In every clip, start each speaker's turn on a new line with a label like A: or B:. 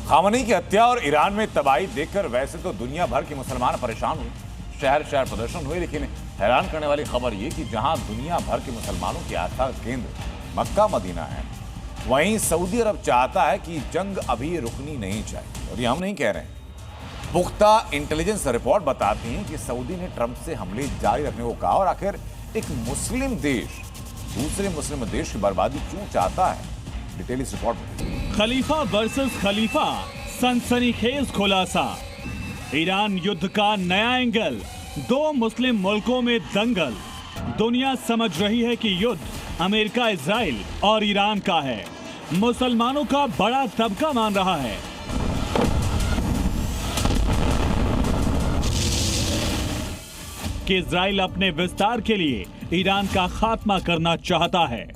A: Khamenei की हत्या और ईरान में तबाही देखकर वैसे तो दुनिया भर के मुसलमान परेशान हुए, शहर शहर प्रदर्शन हुए, लेकिन हैरान करने वाली खबर यह कि जहां दुनिया भर के मुसलमानों की आस्था का केंद्र मक्का मदीना है, वहीं सऊदी अरब चाहता है कि जंग अभी रुकनी नहीं चाहिए। और ये हम नहीं कह रहे हैं, पुख्ता इंटेलिजेंस रिपोर्ट बताती हैं कि सऊदी ने ट्रंप से हमले जारी रखने को कहा। और आखिर एक मुस्लिम देश दूसरे मुस्लिम देश की बर्बादी क्यों चाहता है? डिटेल इस रिपोर्ट में।
B: खलीफा वर्सेस खलीफा, सनसनीखेज खुलासा। ईरान युद्ध का नया एंगल, दो मुस्लिम मुल्कों में दंगल। दुनिया समझ रही है कि युद्ध अमेरिका, इजराइल और ईरान का है। मुसलमानों का बड़ा तबका मान रहा है कि इजराइल अपने विस्तार के लिए ईरान का खात्मा करना चाहता है।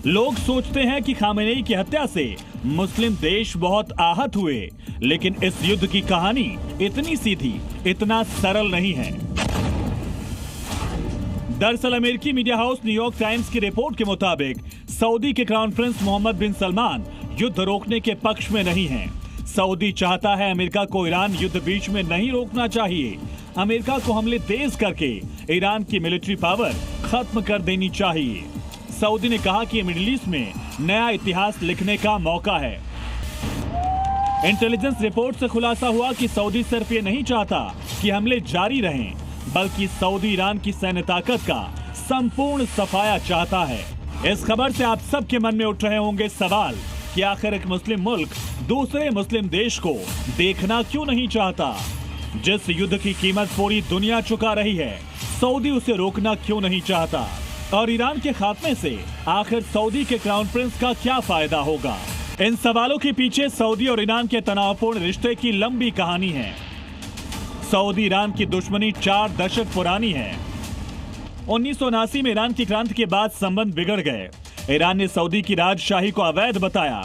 B: लोग सोचते हैं कि खामेनेई की हत्या से मुस्लिम देश बहुत आहत हुए, लेकिन इस युद्ध की कहानी इतनी सीधी, इतना सरल नहीं है। दरअसल अमेरिकी मीडिया हाउस न्यूयॉर्क टाइम्स की रिपोर्ट के मुताबिक सऊदी के क्राउन प्रिंस मोहम्मद बिन सलमान युद्ध रोकने के पक्ष में नहीं हैं। सऊदी चाहता है अमेरिका को ईरान युद्ध बीच में नहीं रोकना चाहिए। अमेरिका को हमले तेज करके ईरान की मिलिट्री पावर खत्म कर देनी चाहिए। सऊदी ने कहा कि मिडिल ईस्ट में नया इतिहास लिखने का मौका है। इंटेलिजेंस रिपोर्ट से खुलासा हुआ कि सऊदी सिर्फ ये नहीं चाहता कि हमले जारी रहें, बल्कि सऊदी ईरान की सैन्य ताकत का संपूर्ण सफाया चाहता है। इस खबर से आप सबके मन में उठ रहे होंगे सवाल कि आखिर एक मुस्लिम मुल्क दूसरे मुस्लिम देश को देखना क्यों नहीं चाहता? जिस युद्ध की कीमत पूरी दुनिया चुका रही है, सऊदी उसे रोकना क्यों नहीं चाहता? और ईरान के खात्मे से आखिर सऊदी के क्राउन प्रिंस का क्या फायदा होगा? इन सवालों के पीछे सऊदी और ईरान के तनावपूर्ण रिश्ते की लंबी कहानी है। सऊदी ईरान की दुश्मनी 4 दशक पुरानी है। 1979 में ईरान की क्रांति के बाद संबंध बिगड़ गए। ईरान ने सऊदी की राजशाही को अवैध बताया।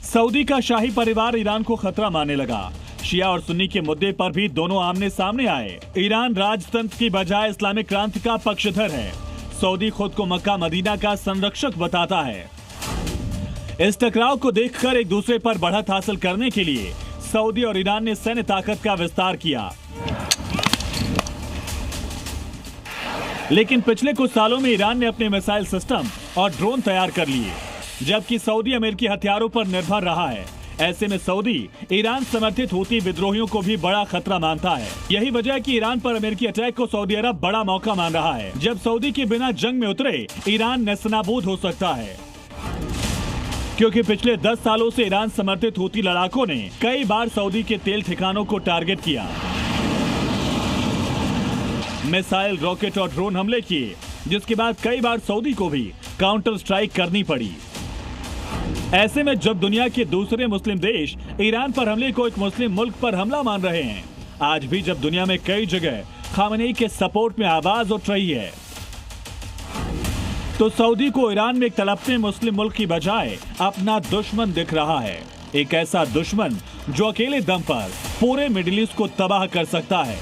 B: सऊदी का शाही परिवार ईरान को खतरा मानने लगा। शिया और सुन्नी के मुद्दे पर भी दोनों आमने सामने आए। ईरान राजतंत्र की बजाय इस्लामिक क्रांति का पक्षधर है। सऊदी खुद को मक्का मदीना का संरक्षक बताता है। इस टकराव को देखकर एक दूसरे पर बढ़त हासिल करने के लिए सऊदी और ईरान ने सैन्य ताकत का विस्तार किया। लेकिन पिछले कुछ सालों में ईरान ने अपने मिसाइल सिस्टम और ड्रोन तैयार कर लिए, जबकि सऊदी अमेरिकी हथियारों पर निर्भर रहा है। ऐसे में सऊदी ईरान समर्थित हूती विद्रोहियों को भी बड़ा खतरा मानता है। यही वजह है कि ईरान पर अमेरिकी अटैक को सऊदी अरब बड़ा मौका मान रहा है। जब सऊदी के बिना जंग में उतरे, ईरान नेस्तनाबूद हो सकता है, क्योंकि पिछले 10 सालों से ईरान समर्थित हूती लड़ाकों ने कई बार सऊदी के तेल ठिकानों को टारगेट किया, मिसाइल, रॉकेट और ड्रोन हमले किए, जिसके बाद कई बार सऊदी को भी काउंटर स्ट्राइक करनी पड़ी। ऐसे में जब दुनिया के दूसरे मुस्लिम देश ईरान पर हमले को एक मुस्लिम मुल्क पर हमला मान रहे हैं, आज भी जब दुनिया में कई जगह खामेनेई के सपोर्ट में आवाज उठ रही है, तो सऊदी को ईरान में एक तड़पते मुस्लिम मुल्क की बजाय अपना दुश्मन दिख रहा है। एक ऐसा दुश्मन जो अकेले दम पर पूरे मिडिल ईस्ट को तबाह कर सकता है।